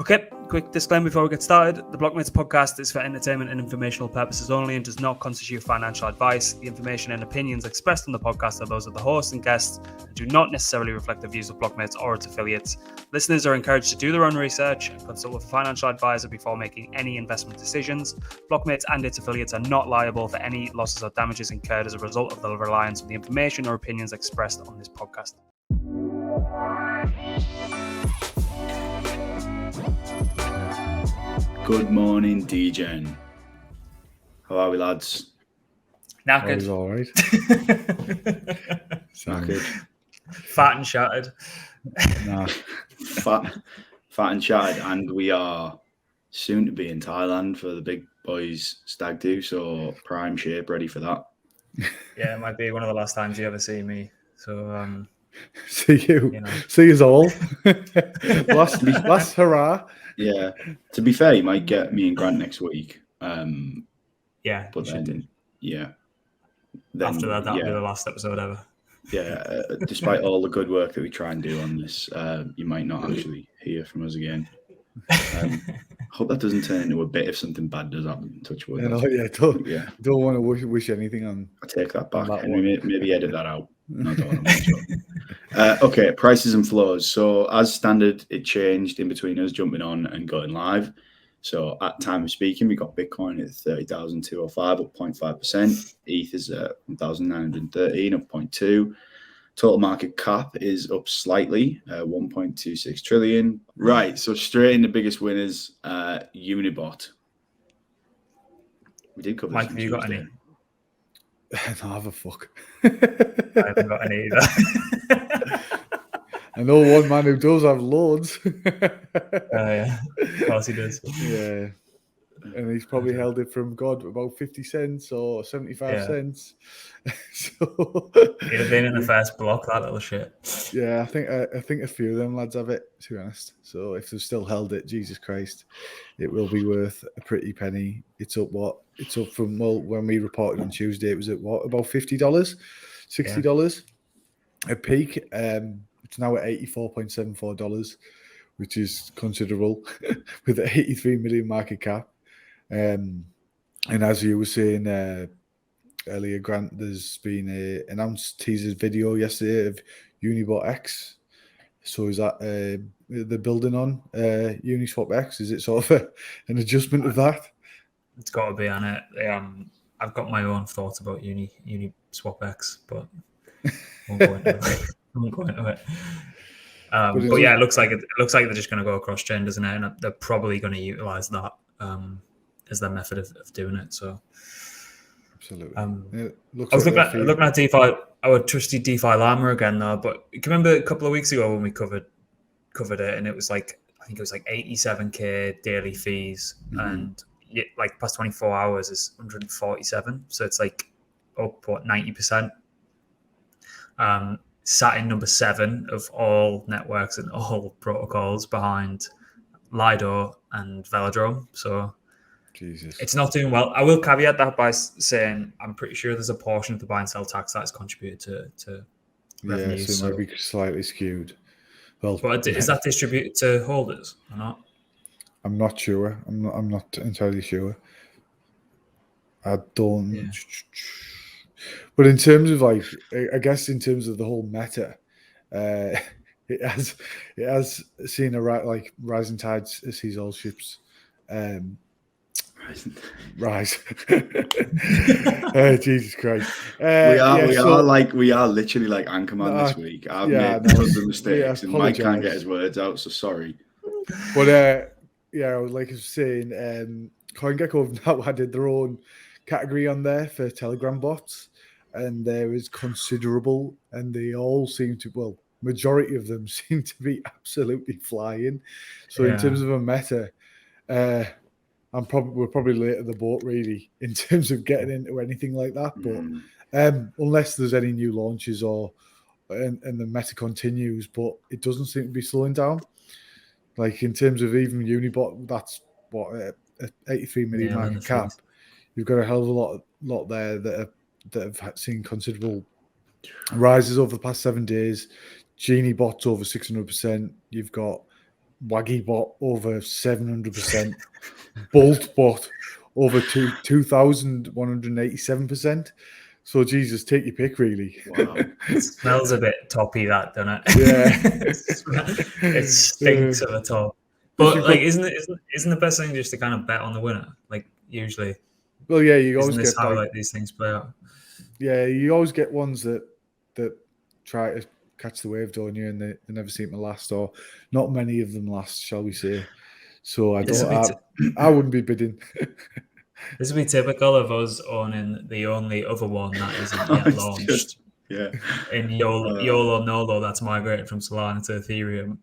Okay, quick disclaimer before we get started. The Blockmates podcast is for entertainment and informational purposes only and does not constitute financial advice. The information and opinions expressed on the podcast are those of the host and guests and do not necessarily reflect the views of Blockmates or its affiliates. Listeners are encouraged to do their own research and consult with a financial advisor before making any investment decisions. Blockmates and its affiliates are not liable for any losses or damages incurred as a result of the reliance on the information or opinions expressed on this podcast. Good morning, Degen. How are we, lads? Knackered. All right. Knackered. Fat and shattered. Nah. Fat and shattered, and we are soon to be in Thailand for the big boys stag do, so prime shape, ready for that. Yeah, it might be one of the last times you ever see me. So, See you. See us all. last hurrah. Yeah. To be fair, you might get me and Grant next week. Yeah. But then, yeah. After that, that'll be the last episode ever. Yeah. Despite all the good work that we try and do on this, you might not actually hear from us again. Hope that doesn't turn into a bit if something bad does happen. Touch wood. Don't want to wish anything on. I take that back. Maybe edit that out. No, don't okay, prices and flows. So as standard, it changed in between us jumping on and going live. So at time of speaking, we got Bitcoin at 30,205, up 0.5%. ETH is at 1,913, up 0.2%. Total market cap is up slightly, 1.26 trillion. Right, so straight in the biggest winners, Unibot. We did cover. Mike, have you got any? I don't have a fuck. I haven't got any either. I know one man who does have loads. Yeah, of course he does. Yeah. And he's probably held it from about 50 cents or 75 cents. So he'd have been in the first block, that little shit. Yeah, I think a few of them lads have it, to be honest. So if they've still held it, Jesus Christ, it will be worth a pretty penny. It's up from when we reported on Tuesday, it was at about $50, $60 at peak. It's now at $84.74, which is considerable with an 83 million market cap. And as you were saying earlier, Grant, there's been an announced teaser video yesterday of Unibot X. So is that the building on Uniswap X? Is it sort of an adjustment of that? It's got to be on it. I've got my own thoughts about Uniswap X, but I won't go into it. But yeah, it looks like they're just going to go across chain, doesn't it? And they're probably going to utilize that as their method of doing it. So, absolutely. I was looking at DeFi, our trusty DeFi llama again, though. But you can remember a couple of weeks ago when we covered it, and it was like 87k daily fees, and like past 24 hours is 147. So it's like up 90%. Sat in number 7 of all networks and all protocols behind Lido and Velodrome. So Jesus, it's not doing well. I will caveat that by saying I'm pretty sure there's a portion of the buy and sell tax that is contributed to revenue. Yeah, so it might be slightly skewed. Well, but is that distributed to holders or not? I'm not sure. I'm not entirely sure. I don't. Yeah. But in terms of I guess in terms of the whole meta, it has seen a rising tides sees all ships rise. Jesus Christ! We are literally like Anchorman this week. I've made tons of mistakes, and Mike can't get his words out. So sorry. But like I was saying, CoinGecko have now added their own category on there for Telegram bots. And there is considerable, and they all seem to, majority of them seem to be absolutely flying. So in terms of a meta, we're probably late at the boat really in terms of getting into anything like that. But unless there's any new launches and the meta continues, but it doesn't seem to be slowing down. Like in terms of even Unibot, that's 83 million market cap. You've got a hell of a lot there that have seen considerable rises over the past 7 days. Genie bots over 600%. You've got Waggy bot over 700%, Bolt bot over 2,187%. So Jesus, take your pick, really. Wow. It smells a bit toppy, that, doesn't it? Yeah. It stinks at the top. But like, isn't the best thing just to kind of bet on the winner? Like usually. Well, yeah, you always Isn't this get how like these things play out? Yeah, you always get ones that try to catch the wave, don't you? And they never seem to last, or not many of them last, shall we say? So I wouldn't be bidding. This would be typical of us owning the only other one that isn't yet launched. In YOLO NOLO, that's migrated from Solana to Ethereum.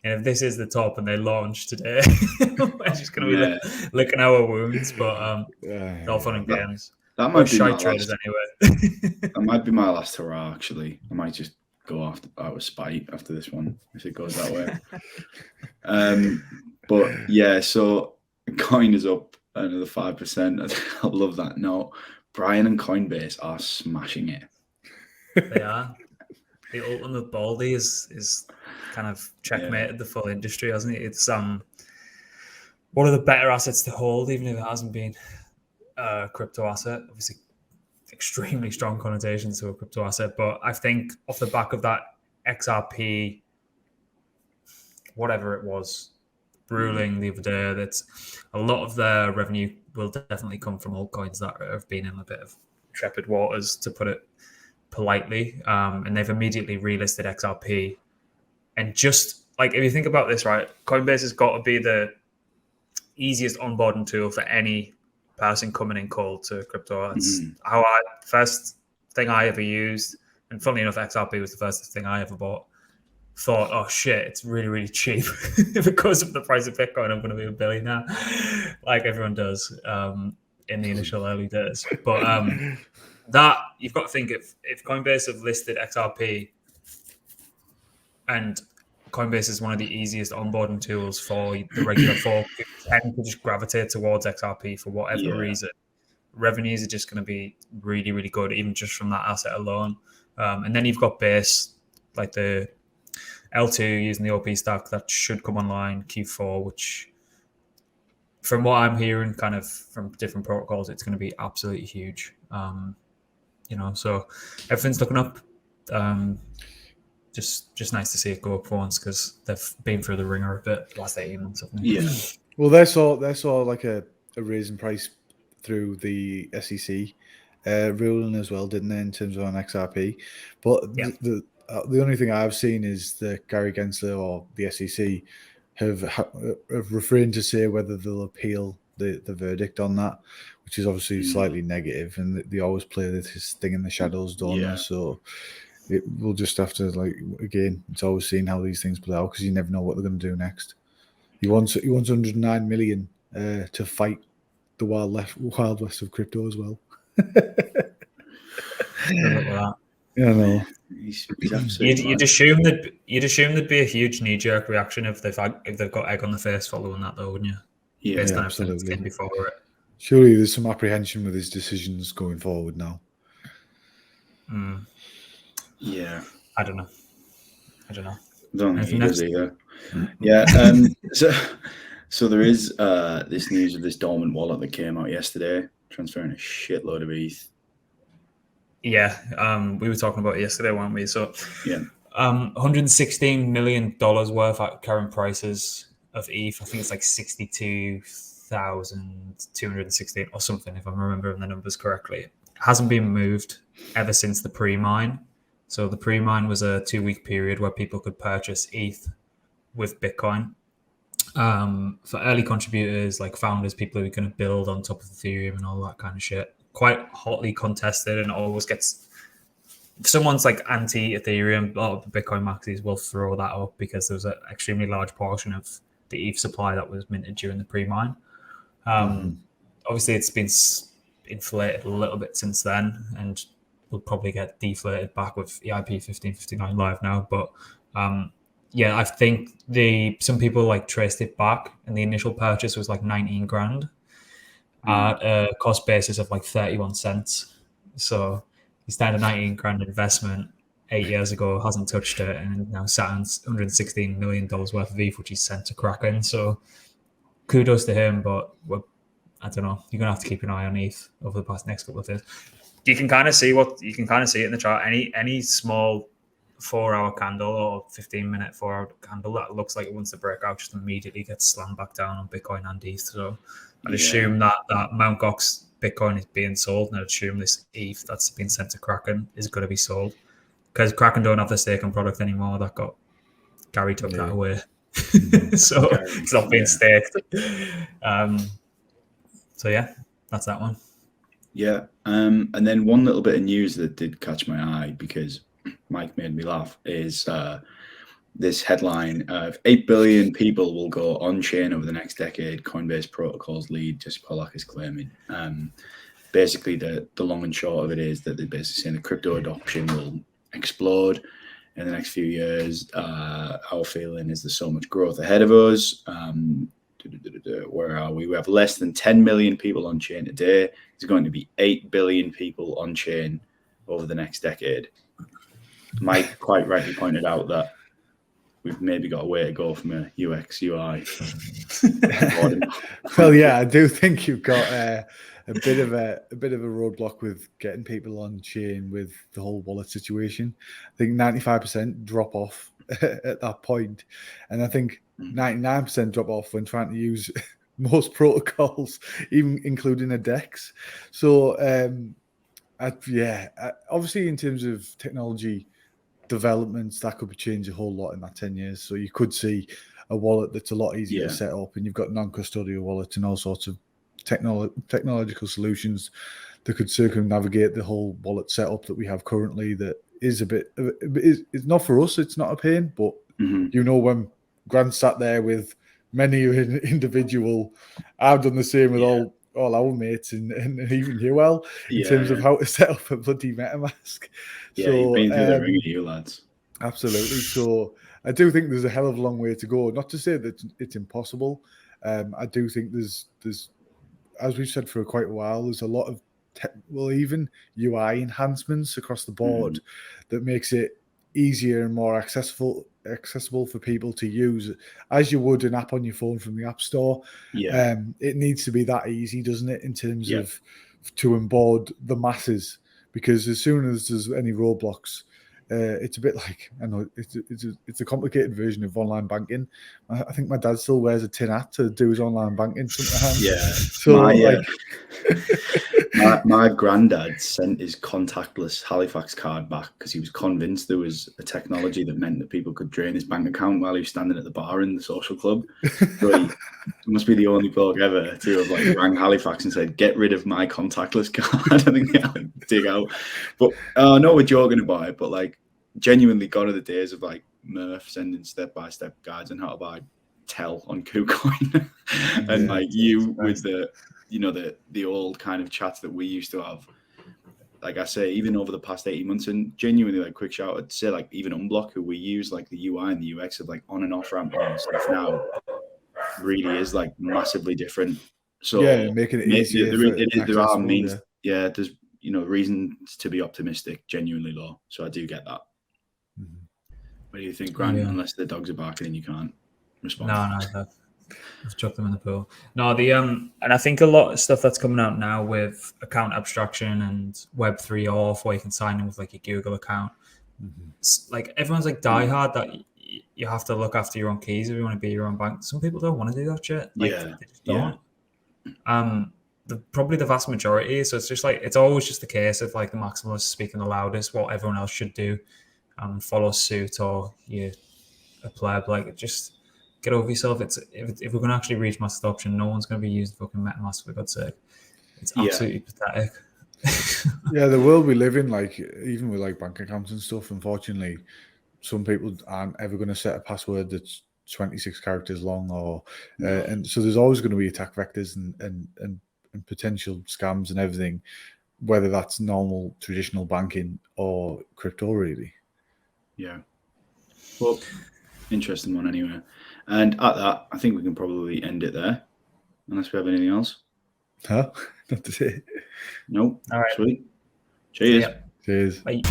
And if this is the top and they launch today, we're just going to be licking our wounds. But it's all fun and games. That might be my traders last, anyway. That might be my last hurrah, actually. I might just go out of spite after this one, if it goes that way. But yeah, so coin is up another 5%. I love that note. Brian and Coinbase are smashing it. They are. The ultimate baldy is kind of checkmated the full industry, hasn't it? It's one of the better assets to hold, even if it hasn't been a crypto asset. Obviously, extremely strong connotations to a crypto asset, but I think off the back of that XRP, whatever it was, ruling the other day, that a lot of their revenue will definitely come from altcoins that have been in a bit of trepid waters, to put it politely, and they've immediately relisted XRP. And just like, if you think about this, right, Coinbase has got to be the easiest onboarding tool for any person coming in cold to crypto. That's first thing I ever used, and funnily enough, XRP was the first thing I ever bought. Thought, oh shit, it's really, really cheap. If it goes up the price of Bitcoin, I'm going to be a billionaire, like everyone does in the initial early days. But that, you've got to think, if Coinbase have listed XRP, and Coinbase is one of the easiest onboarding tools for the regular folk who tend to just gravitate towards XRP for whatever reason, revenues are just going to be really, really good, even just from that asset alone. And then you've got Base, like the L2 using the OP stack that should come online Q4, which from what I'm hearing kind of from different protocols, it's going to be absolutely huge. So everything's looking up. Just nice to see it go up for once, because they've been through the ringer a bit the last 18 months, haven't they? Yeah. Well, they saw like a raise in price through the SEC ruling as well, didn't they, in terms of on XRP? But the only thing I've seen is that Gary Gensler or the SEC have refrained to say whether they'll appeal the verdict on that, which is obviously slightly negative, and they always play this thing in the shadows, don't they? So we'll just have to, like, again, it's always seeing how these things play out, because you never know what they're going to do next. He wants 109 million to fight the wild west of crypto as well. Yeah, no. You'd assume there'd be a huge knee-jerk reaction if they've got egg on the face following that, though, wouldn't you? Yeah, based on absolutely. before it. Surely there's some apprehension with his decisions going forward now. Yeah, I don't know. I don't think he does either. Yeah. So there is this news of this dormant wallet that came out yesterday, transferring a shitload of ETH. Yeah, we were talking about it yesterday, weren't we? So, $116 million worth at current prices of ETH. I think it's like 62,216 or something, if I'm remembering the numbers correctly. It hasn't been moved ever since the pre-mine. So the pre-mine was a 2-week period where people could purchase ETH with Bitcoin. For early contributors, like founders, people who are going to build on top of Ethereum and all that kind of shit. Quite hotly contested, and always gets, if someone's like anti-Ethereum, a lot of the Bitcoin maxis will throw that up because there was an extremely large portion of the ETH supply that was minted during the pre-mine. Obviously, it's been inflated a little bit since then, and will probably get deflated back with EIP 1559 live now. But I think some people like traced it back, and the initial purchase was like 19 grand. At a cost basis of like 31 cents. So you stand a 19 grand investment, 8 years ago, hasn't touched it, and now sat on $116 million worth of ETH, which he's sent to Kraken. So kudos to him, but I don't know. You're gonna have to keep an eye on ETH over the next couple of days. You can kind of see it in the chart. Any small 4-hour candle or 15-minute 4-hour candle that looks like it wants to break out just immediately gets slammed back down on Bitcoin and ETH. So I'd assume that Mt. Gox Bitcoin is being sold, and I'd assume this ETH that's been sent to Kraken is going to be sold, because Kraken don't have the staking product anymore. That got Gary took that away. So it's not being staked. So yeah, that's that one. Yeah. And then one little bit of news that did catch my eye, because Mike made me laugh, is this headline of 8 billion people will go on-chain over the next decade, Coinbase protocols lead, just Pollack is claiming. Basically, the long and short of it is that they're basically saying the crypto adoption will explode in the next few years. Our feeling is there's so much growth ahead of us. Where are we? We have less than 10 million people on chain today. There's going to be 8 billion people on chain over the next decade. Mike quite rightly pointed out that we've maybe got a way to go from a UX UI. Well, yeah, I do think you've got a bit of a roadblock with getting people on chain with the whole wallet situation. I think 95% drop off at that point, and I think 99% drop off when trying to use most protocols, even including a DEX. So obviously in terms of technology developments, that could change a whole lot in that 10 years. So you could see a wallet that's a lot easier to set up, and you've got non-custodial wallets and all sorts of technological solutions that could circumnavigate the whole wallet setup that we have currently. That is it's not for us, it's not a pain, but when Grant sat there with many individual, I've done the same with all our mates and even Hewell in terms of how to set up a bloody MetaMask. Yeah, so, you've been through the ring, you lads. Absolutely. So I do think there's a hell of a long way to go. Not to say that it's impossible. I do think there's as we've said for quite a while, there's a lot of even UI enhancements across the board that makes it easier and more accessible for people to use, as you would an app on your phone from the App Store. It needs to be that easy, doesn't it, in terms of to onboard the masses, because as soon as there's any roadblocks, it's a bit like, I know it's a complicated version of online banking. I think my dad still wears a tin hat to do his online banking sometimes. So my granddad sent his contactless Halifax card back because he was convinced there was a technology that meant that people could drain his bank account while he was standing at the bar in the social club. So he must be the only bloke ever to have rang Halifax and said, "Get rid of my contactless card." I think they dig out. But no, we're joking about it. But genuinely, gone are the days of Murph sending step-by-step guides on how to buy Tell on KuCoin, and you with the old kind of chats that we used to have. Like I say, even over the past 18 months, and genuinely, quick shout out to say, even Unblock, who we use, the UI and the UX of on and off ramp and stuff now, really is massively different. So making it easier. There's reasons to be optimistic, genuinely low. So I do get that. What do you think, Grant? Unless the dogs are barking and you can't respond. No, I've chucked them in the pool. No, and I think a lot of stuff that's coming out now with account abstraction and Web3 auth, where you can sign in with your Google account. Everyone's diehard that you have to look after your own keys if you want to be your own bank. Some people don't want to do that shit. They just don't. Probably the vast majority. So it's just it's always just the case of the maximalist speaking the loudest, what everyone else should do, and follow suit, or you're a pleb. Just get over yourself. If we're going to actually reach mass adoption, no one's going to be using fucking MetaMask, for God's sake. It's absolutely pathetic. The world we live in, even with bank accounts and stuff, unfortunately, some people aren't ever going to set a password that's 26 characters long, and so there's always going to be attack vectors and potential scams and everything, whether that's normal traditional banking or crypto, really. Yeah. Well, interesting one anyway. And at that, I think we can probably end it there, unless we have anything else. Huh? Not to say. No. All right. Sweet. Cheers. Cheers. Bye.